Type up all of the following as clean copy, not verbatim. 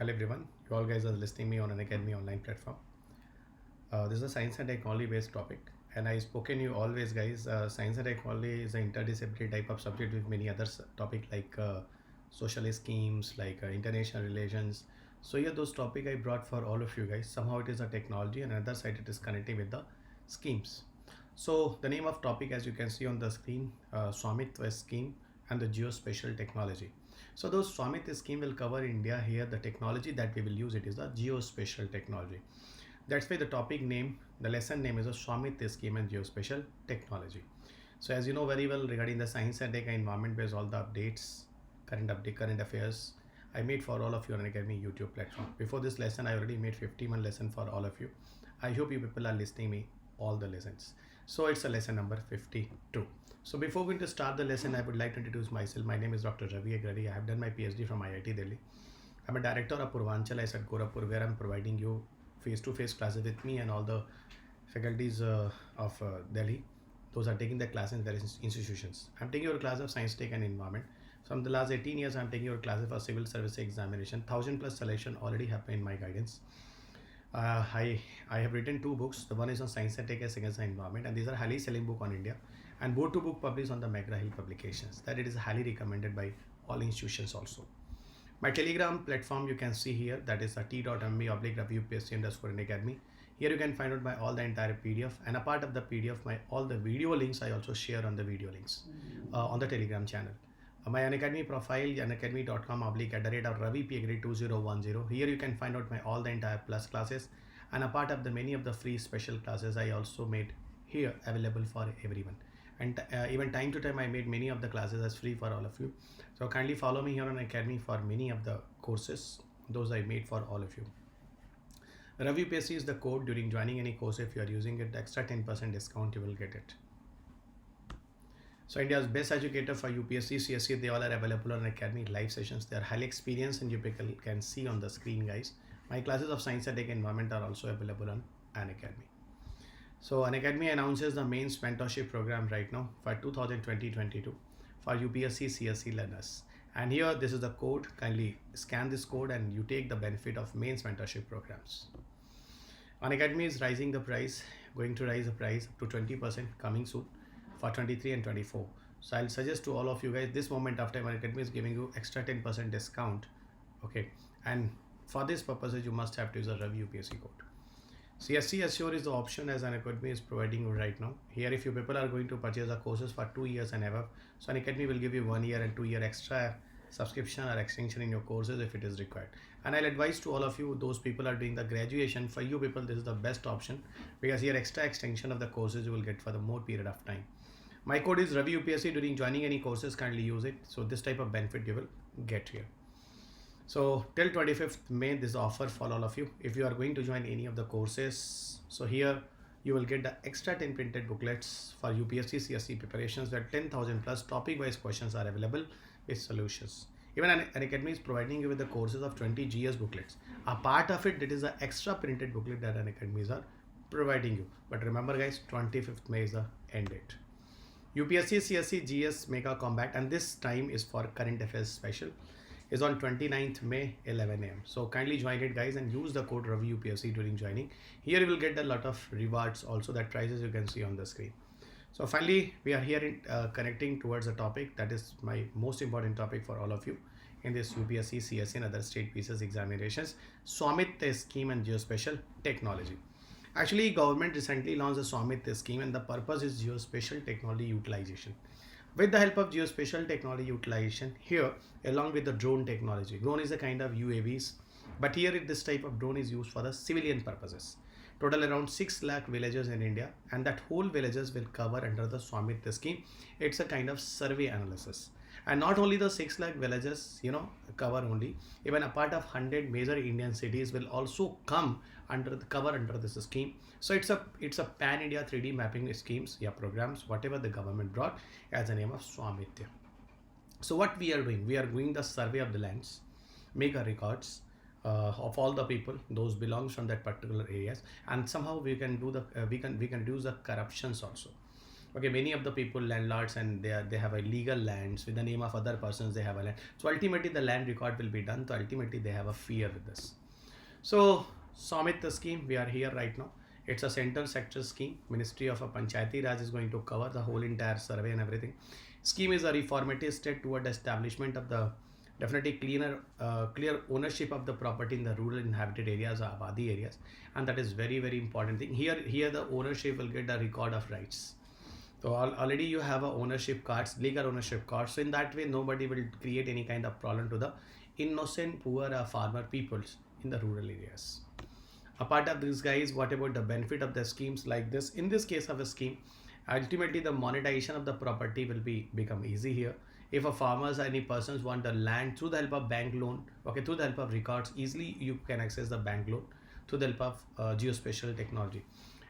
Hello everyone, you all guys are listening me on Unacademy online platform. This is a science and technology based topic, and I spoken you always guys. Science and technology is an interdisciplinary type of subject with many other topic like social schemes, like international relations. So here those topic I brought for all of you guys. Somehow it is a technology, and another side it is connecting with the schemes. So the name of topic, as you can see on the screen, Swamitva Scheme and the Geospatial Technology. So those Swamit scheme will cover India here. The technology that we will use it is the Geospatial Technology. That's why the topic name, the lesson name is a Swamit scheme and Geospatial Technology. So as you know very well regarding the science and tech environment based all the updates, current affairs, I made for all of you on Academy YouTube platform. Before this lesson, I already made 51 lesson for all of you. I hope you people are listening me all the lessons. So it's a lesson number 52. So before going to start the lesson, I would like to introduce myself. My name is Dr. Ravi Agrahari. I have done my PhD from IIT Delhi. I'm a director of Purvanchal at Gorakhpur, where I'm providing you face-to-face classes with me and all the faculties of Delhi. Those are taking the class in various institutions. I'm taking your class of science, tech and environment. From the last 18 years, I'm taking your classes for civil service examination. 1,000+ selection already happened in my guidance. I have written 2 books. The one is on science and tech and second is on environment, and these are highly selling book on India. And both 2 book published on the McGraw-Hill publications. That it is highly recommended by all institutions also. My Telegram platform you can see here, that is a t.me/Ravi UPSC _Unacademy. Here you can find out my all the entire PDF, and a part of the PDF, my all the video links I also share on the video links on the Telegram channel. My Unacademy profile, unacademy.com/Ravi P Agrahari 2010. Here you can find out my all the entire plus classes, and a part of the many of the free special classes I also made here available for everyone. And even time to time I made many of the classes as free for all of you. So kindly follow me here on Academy for many of the courses. Those I made for all of you. Ravi UPSC is the code. During joining any course, if you are using it, the extra 10% discount you will get it. So India's best educator for UPSC CSE, they all are available on Academy live sessions. They are highly experienced, and you people can see on the screen guys. My classes of science and tech environment are also available on Unacademy. So Unacademy announces the mains mentorship program right now for 2020-22 for UPSC CSE learners. And here this is the code. Kindly scan this code and you take the benefit of mains mentorship programs. Unacademy is raising the price, going to raise the price up to 20% coming soon for 23 and 24. So I'll suggest to all of you guys this moment after Unacademy is giving you extra 10% discount. Okay, and for this purposes you must have to use a Ravi UPSC code. CSE Assure is the option as Unacademy is providing you right now. Here if you people are going to purchase the courses for 2 years and above, so Unacademy will give you 1 year and 2 year extra subscription or extension in your courses if it is required. And I'll advise to all of you, those people are doing the graduation, for you people this is the best option, because here extra extension of the courses you will get for the more period of time. My code is Ravi UPSC. During joining any courses, kindly use it. So this type of benefit you will get here. So till 25th May, this offer for all of you. If you are going to join any of the courses, so here you will get the extra 10 printed booklets for UPSC CSE preparations, where 10,000+ topic wise questions are available with solutions. Even Unacademy is providing you with the courses of 20 GS booklets. A part of it, that is the extra printed booklet that Unacademy are providing you. But remember guys, 25th May is the end date. UPSC CSE GS Mega Combat, and this time is for current affairs special, is on 29th May 11 AM. So kindly join it guys and use the code Ravi UPSC during joining. Here you will get a lot of rewards also, that prices you can see on the screen. So finally we are here connecting towards a topic that is my most important topic for all of you in this UPSC CSE and other state pieces examinations, Swamit scheme and Geospatial Technology. Actually government recently launched a Swamit scheme, and the purpose is geospatial technology utilization. With the help of geospatial technology utilization, here along with the drone technology, drone is a kind of UAVs, but here this type of drone is used for the civilian purposes. Total around 6 lakh villages in India, and that whole villages will cover under the Swamit scheme. It's a kind of survey analysis. And not only the 6 lakh villages, cover only, even a part of 100 major Indian cities will also come under the cover under this scheme. So it's a pan-India 3D mapping schemes, programs, whatever the government brought as the name of Swamitva. So what we are doing, we are doing the survey of the lands, make a records of all the people those belongs from that particular areas, and somehow we can do the we can reduce the corruptions also. Okay, many of the people landlords, and they have a legal lands with the name of other persons, they have a land. So ultimately the land record will be done, so ultimately they have a fear with this. So Swamit the scheme, we are here right now. It's a central sector scheme. Ministry of Panchayati Raj is going to cover the whole entire survey and everything. Scheme is a reformative step toward the establishment of the definitely clear ownership of the property in the rural inhabited areas or Abadi areas, and that is very important thing. Here the ownership will get a record of rights. So already you have a ownership cards, legal ownership cards. So in that way, nobody will create any kind of problem to the innocent, poor farmer peoples in the rural areas. Apart of this, guys, what about the benefit of the schemes like this? In this case of a scheme, ultimately the monetization of the property will become easy here. If a farmers or any persons want the land through the help of bank loan, okay, through the help of records, easily you can access the bank loan through the help of geospatial technology.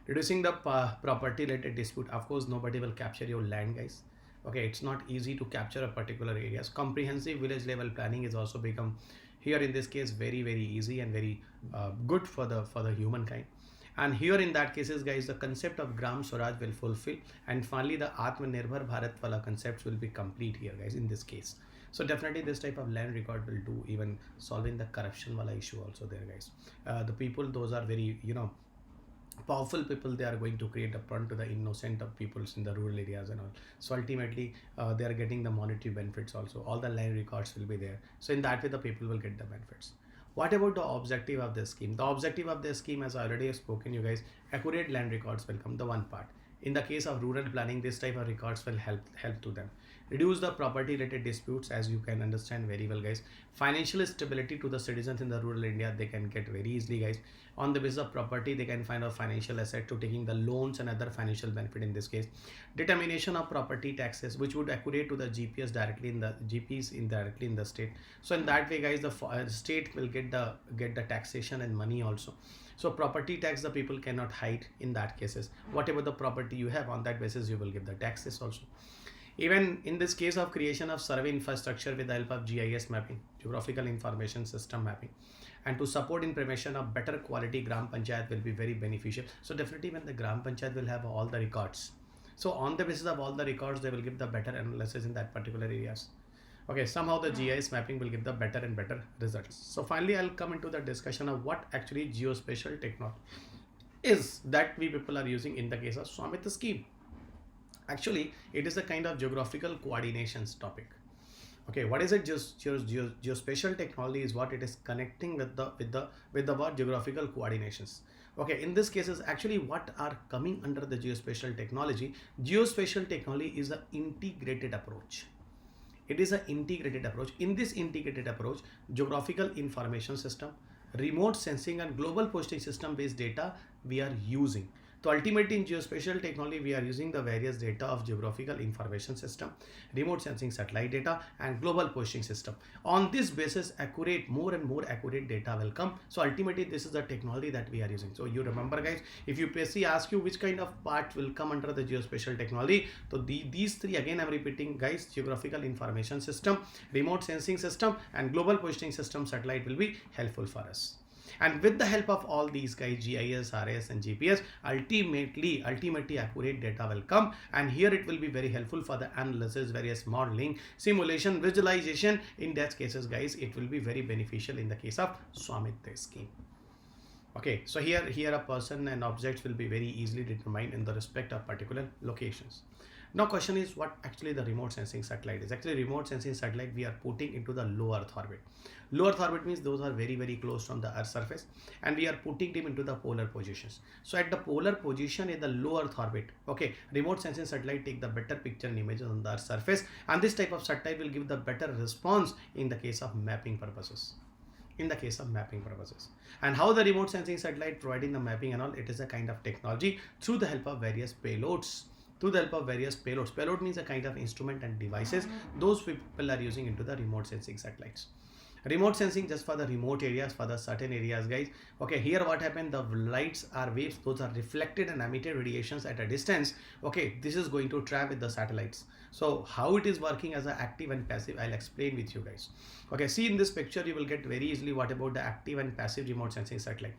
Reducing the property related dispute. Of course, nobody will capture your land, guys. Okay, it's not easy to capture a particular areas. Comprehensive village level planning is also become here in this case very easy and very good for the humankind. And here in that cases, guys, the concept of Gram Swaraj will fulfill, and finally the Atmanirbhar Bharat wala concepts will be complete here, guys, in this case. So definitely this type of land record will do even solving the corruption wala issue also there, guys. The people, those are very powerful people, they are going to create a front to the innocent of peoples in the rural areas and all. So ultimately they are getting the monetary benefits also. All the land records will be there. So in that way the people will get the benefits. What about the objective of this scheme? The objective of this scheme, as I already have spoken you guys, accurate land records will come the one part. In the case of rural planning, this type of records will help to them. Reduce the property related disputes, as you can understand very well, guys. Financial stability to the citizens in the rural India, they can get very easily, guys. On the basis of property, they can find a financial asset to taking the loans and other financial benefit in this case. Determination of property taxes, which would accurate to the GPS directly in the GPs indirectly in the state. So in that way, guys, the state will get the taxation and money also. So property tax, the people cannot hide in that cases. Whatever the property you have, on that basis you will give the taxes also. Even in this case of creation of survey infrastructure with the help of GIS mapping, geographical information system mapping, and to support in prevention of better quality Gram Panchayat will be very beneficial. So definitely when the Gram Panchayat will have all the records, so on the basis of all the records, they will give the better analysis in that particular areas. Okay, somehow the GIS mapping will give the better and better results. So finally, I'll come into the discussion of what actually geospatial technology is that we people are using in the case of Swamit scheme. Actually, it is a kind of geographical coordinations topic. Okay, what is it? Geospatial technology is what it is connecting with the word geographical coordinations. Okay, in this case is actually what are coming under the geospatial technology. Geospatial technology is an integrated approach. It is an integrated approach. In this integrated approach, geographical information system, remote sensing and global positioning system based data we are using. So ultimately in geospatial technology, we are using the various data of geographical information system, remote sensing satellite data and global positioning system. On this basis, more and more accurate data will come. So ultimately this is the technology that we are using. So you remember, guys, if UPSC asks you which kind of part will come under the geospatial technology, so these three, again I'm repeating, guys, geographical information system, remote sensing system and global positioning system satellite will be helpful for us. And with the help of all these guys, GIS, RS and GPS, ultimately accurate data will come, and here it will be very helpful for the analysis, various modeling, simulation, visualization. In that cases, guys, it will be very beneficial in the case of Swamit scheme. Okay, so here a person and objects will be very easily determined in the respect of particular locations. Now question is what actually the remote sensing satellite is. Actually remote sensing satellite we are putting into the low earth orbit. Low earth orbit means those are very close from the earth surface, and we are putting them into the polar positions. So at the polar position in the low earth orbit, okay, remote sensing satellite take the better picture and images on the earth surface, and this type of satellite will give the better response in the case of mapping purposes. And how the remote sensing satellite providing the mapping and all, it is a kind of technology through the help of various payloads. Payload means a kind of instrument and devices those people are using into the remote sensing satellites. Remote sensing just for the remote areas, for the certain areas, guys. Okay, here what happened, the lights are waves, those are reflected and emitted radiations at a distance. Okay, this is going to travel with the satellites. So how it is working as an active and passive, I'll explain with you guys. Okay, see in this picture you will get very easily what about the active and passive remote sensing satellite.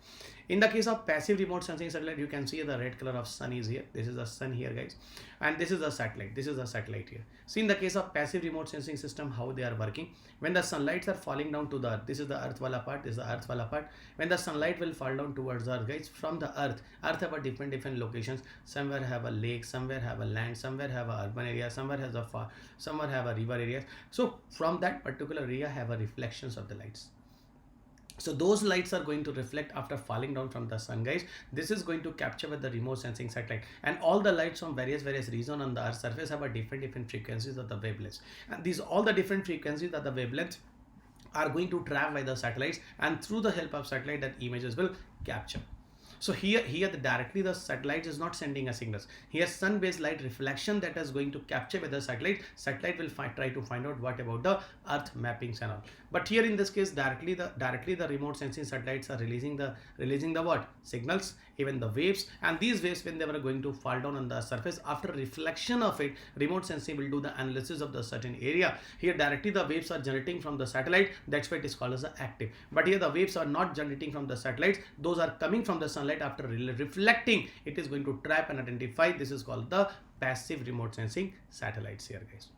In the case of passive remote sensing satellite, you can see the red color of sun is here. This is the sun here, guys, and this is the satellite. This is the satellite here. See in the case of passive remote sensing system, how they are working. When the sunlights are falling down to the earth, this is the earth wala part, this is the earth wala part. When the sunlight will fall down towards the earth, guys, from the earth have a different locations. Somewhere have a lake, somewhere have a land, somewhere have a urban area, somewhere has a far, somewhere have a river areas. So from that particular area have a reflections of the lights. So those lights are going to reflect after falling down from the sun, guys. This is going to capture with the remote sensing satellite, and all the lights from various regions on the earth's surface have a different frequencies of the wavelengths, and these all the different frequencies of the wavelengths are going to travel by the satellites, and through the help of satellite that images will capture. So here directly the satellite is not sending a signals. Here sun-based light reflection that is going to capture with the satellite. Satellite will try to find out what about the earth mappings and all. But here in this case directly the remote sensing satellites are releasing the what? Signals, even the waves, and these waves when they were going to fall down on the surface, after reflection of it, remote sensing will do the analysis of the certain area. Here directly the waves are generating from the satellite, that's why it is called as the active. But here the waves are not generating from the satellites, those are coming from the sunlight. After reflecting, it is going to trap and identify. This is called the passive remote sensing satellites here, guys.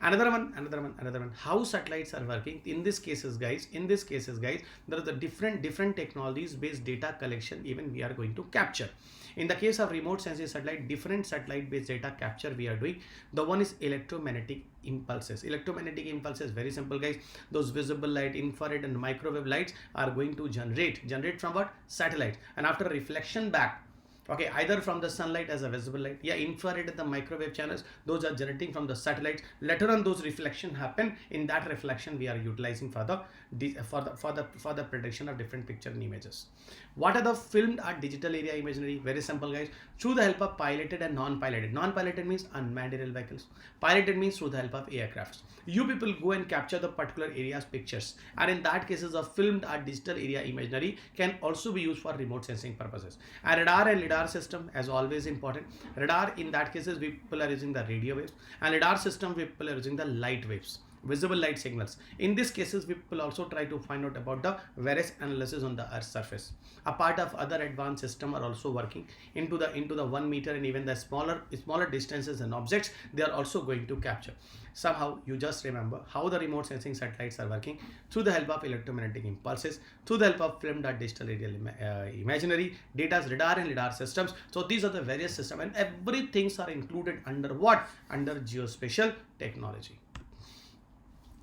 Another one. How satellites are working in this cases, guys. There are the different technologies based data collection even we are going to capture. In the case of remote sensing satellite, different satellite based data capture we are doing. The one is electromagnetic impulses. Electromagnetic impulses, very simple, guys. Those visible light, infrared and microwave lights are going to generate from what? Satellite, and after reflection back, okay, either from the sunlight as a visible light, yeah, infrared and the microwave channels, those are generating from the satellites. Later on those reflection happen. In that reflection we are utilizing for the prediction of different picture and images. What are the filmed or digital area imagery? Very simple, guys. Through the help of piloted and non-piloted. Non-piloted means unmanned aerial vehicles. Piloted means through the help of aircrafts. You people go and capture the particular area's pictures, and in that cases of filmed or digital area imagery can also be used for remote sensing purposes. And radar and lidar system as always important. Radar, in that cases people are using the radio waves, and lidar system people are using the light waves, visible light signals. In these cases people also try to find out about the various analysis on the earth's surface. A part of other advanced system are also working into the 1 meter and even the smaller distances and objects they are also going to capture. Somehow you just remember how the remote sensing satellites are working through the help of electromagnetic impulses, through the help of filmed or digital aerial imaginary, data's radar and lidar systems. So these are the various systems, and everything are included under what? Under geospatial technology.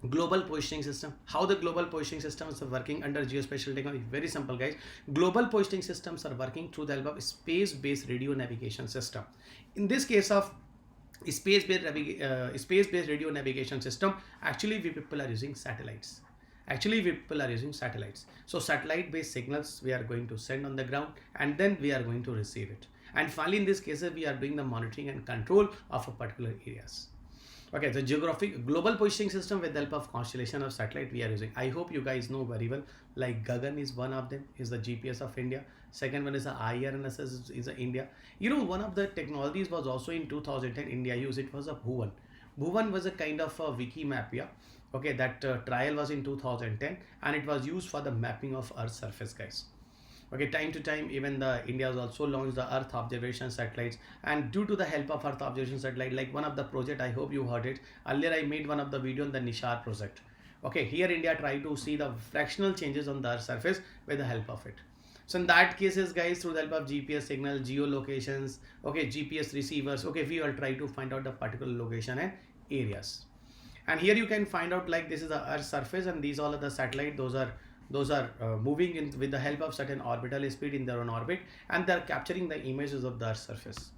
Global positioning system. How the global positioning systems are working under geospatial technology? Very simple, guys. Global positioning systems are working through the help of space-based radio navigation system. In this case of space-based radio navigation system, actually we people are using satellites. So satellite-based signals we are going to send on the ground, and then we are going to receive it. And finally, in this case, we are doing the monitoring and control of a particular areas. Okay, the geographic global positioning system with the help of constellation of satellite we are using. I hope you guys know very well. Like Gagan is one of them, is the GPS of India. Second one is the IRNSS is India. You know, one of the technologies was also in 2010 India used. It was a Bhuvan. Bhuvan was a kind of a wiki map, yeah. Okay, that trial was in 2010 and it was used for the mapping of Earth's surface, guys. Okay, time to time even the India has also launched the Earth observation satellites, and due to the help of Earth observation satellite, like one of the project, I hope you heard it earlier, I made one of the video on the Nishar project. Okay, here India tried to see the fractional changes on the Earth's surface with the help of it. So in that cases, guys, through the help of GPS signal, geolocations, okay, GPS receivers, okay, we will try to find out the particular location and areas. And here you can find out, like, this is the Earth's surface and these all are the satellite, those are moving in with the help of certain orbital speed in their own orbit, and they are capturing the images of the Earth's surface.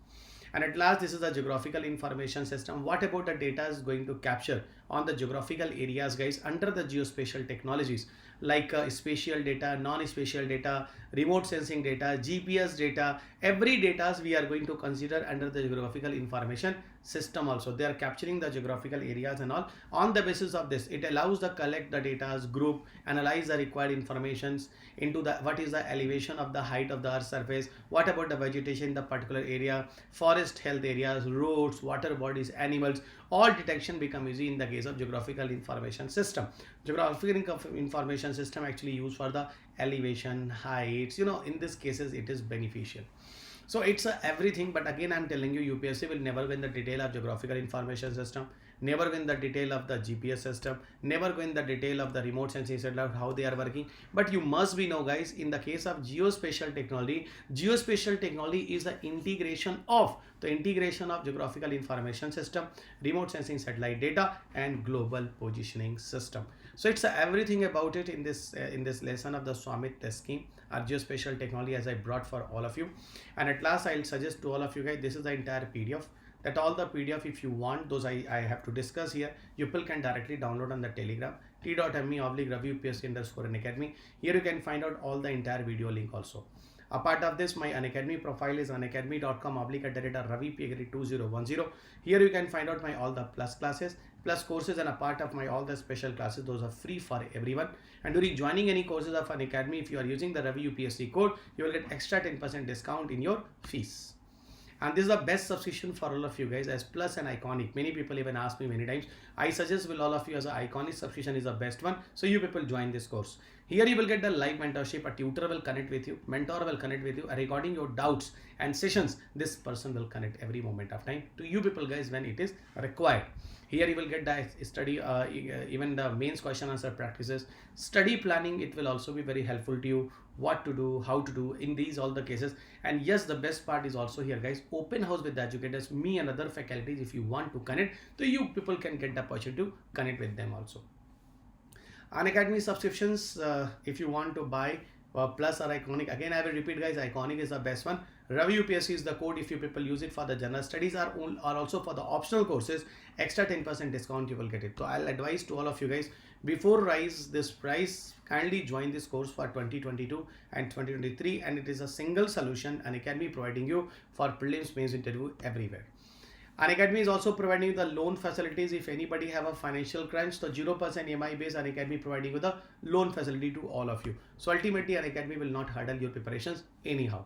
And at last, this is the geographical information system. What about the data is going to capture on the geographical areas guys under the geospatial technologies, like spatial data, non-spatial data, remote sensing data, GPS data. Every data we are going to consider under the geographical information system. Also they are capturing the geographical areas and all. On the basis of this, it allows the collect the data, group, analyze the required informations into the what is the elevation of the height of the earth's surface, what about the vegetation in the particular area, forest health areas, roads, water bodies, animals. All detection become easy in the case of geographical information system. Geographical information system actually used for the elevation, heights, in this cases it is beneficial. So it's everything, but again I'm telling you, UPSC will never win the detail of geographical information system, never win the detail of the GPS system, never win the detail of the remote sensing satellite, how they are working. But you must be know guys, in the case of geospatial technology is the integration of geographical information system, remote sensing satellite data, and global positioning system. So it's everything about it in this lesson of the Swamit scheme, our geospatial technology, as I brought for all of you. And at last I'll suggest to all of you guys, this is the entire PDF. That all the PDF, if you want those, I have to discuss here, people can directly download on the Telegram, t.me/Ravi UPSC_Unacademy. Here you can find out all the entire video link also. A part of this, my Unacademy profile is unacademy.com/Ravi P Agrahari 2010. Here you can find out my all the plus classes, plus courses, and a part of my all the special classes. Those are free for everyone. And during joining any courses of Unacademy, if you are using the Ravi UPSC code, you will get extra 10% discount in your fees. And this is the best subscription for all of you guys, as plus and iconic. Many people even ask me many times. I suggest will all of you as an iconic subscription is the best one. So you people join this course. Here you will get the live mentorship. A tutor will connect with you, mentor will connect with you, regarding your doubts and sessions. This person will connect every moment of time to you people guys when it is required. Here you will get the study, even the mains question answer practices, study planning. It will also be very helpful to you, what to do, how to do in these all the cases. And yes, the best part is also here guys, open house with the educators, me and other faculties. If you want to connect, so you people can get the opportunity to connect with them also. Unacademy subscriptions, if you want to buy plus or iconic, again I will repeat guys, iconic is the best one. Ravi UPSC is the code. If you people use it for the general studies or also for the optional courses, extra 10% discount you will get it. So I'll advise to all of you guys, before rise this price, kindly join this course for 2022 and 2023, and it is a single solution Unacademy providing you for prelims, mains, interview everywhere. Unacademy is also providing you the loan facilities. If anybody have a financial crunch, so 0% EMI based Unacademy providing you the loan facility to all of you. So ultimately Unacademy will not hurdle your preparations anyhow.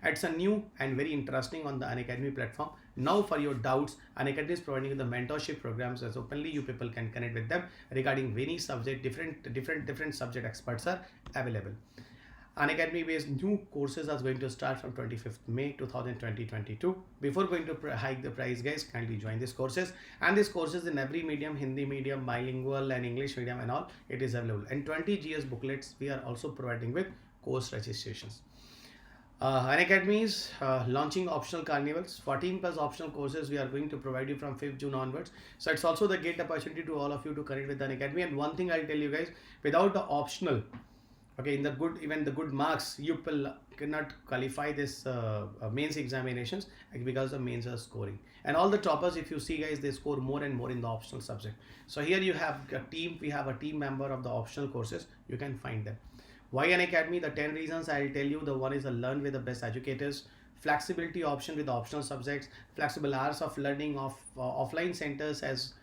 It's a new and very interesting on the Unacademy platform. Now for your doubts, Unacademy is providing you the mentorship programs, as openly you people can connect with them regarding any subject. Different subject experts are available. Unacademy based new courses are going to start from 25th May 2022. Before going to hike the price guys, kindly join these courses, and these courses in every medium, Hindi medium, bilingual, and English medium and all, it is available. And 20 GS booklets we are also providing with course registrations. Unacademy is launching optional carnivals, 14 plus optional courses we are going to provide you from 5th June onwards. So it's also the great opportunity to all of you to connect with Unacademy. And one thing I'll tell you guys, without the optional, okay, in the good, even the good marks, you cannot qualify this mains examinations, because the mains are scoring. And all the toppers, if you see guys, they score more and more in the optional subject. So here you have a team, we have a team member of the optional courses, you can find them. Why Unacademy? The 10 reasons I'll tell you. The one is the learn with the best educators, flexibility option with the optional subjects, flexible hours of learning of offline centers as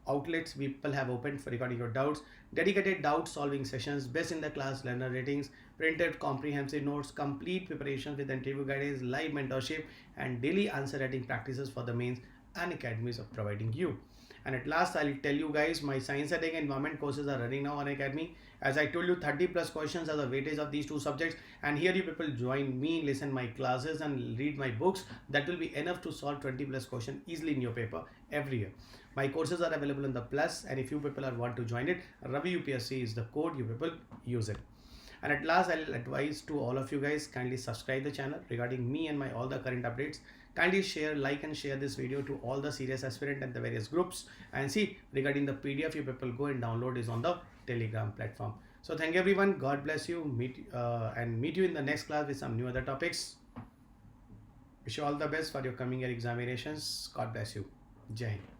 outlets people have opened for regarding your doubts, dedicated doubt solving sessions, best in the class learner ratings, printed comprehensive notes, complete preparation with interview guidance, live mentorship, and daily answer writing practices for the mains. Unacademy is providing you. And at last, I'll tell you guys, my science and environment courses are running now on Unacademy. As I told you, 30 plus questions are the weightage of these two subjects. And here you people join me, listen my classes and read my books. That will be enough to solve 20 plus questions easily in your paper every year. My courses are available in the plus, and if you people want to join it, Ravi UPSC is the code, you people use it. And at last, I'll advise to all of you guys, kindly subscribe the channel regarding me and my all the current updates. Kindly share, like and share this video to all the serious aspirant and the various groups. And see, regarding the PDF, you people go and download is on the Telegram platform. So thank you everyone. God bless you. Meet you in the next class with some new other topics. Wish you all the best for your coming year examinations. God bless you. Jai Hind.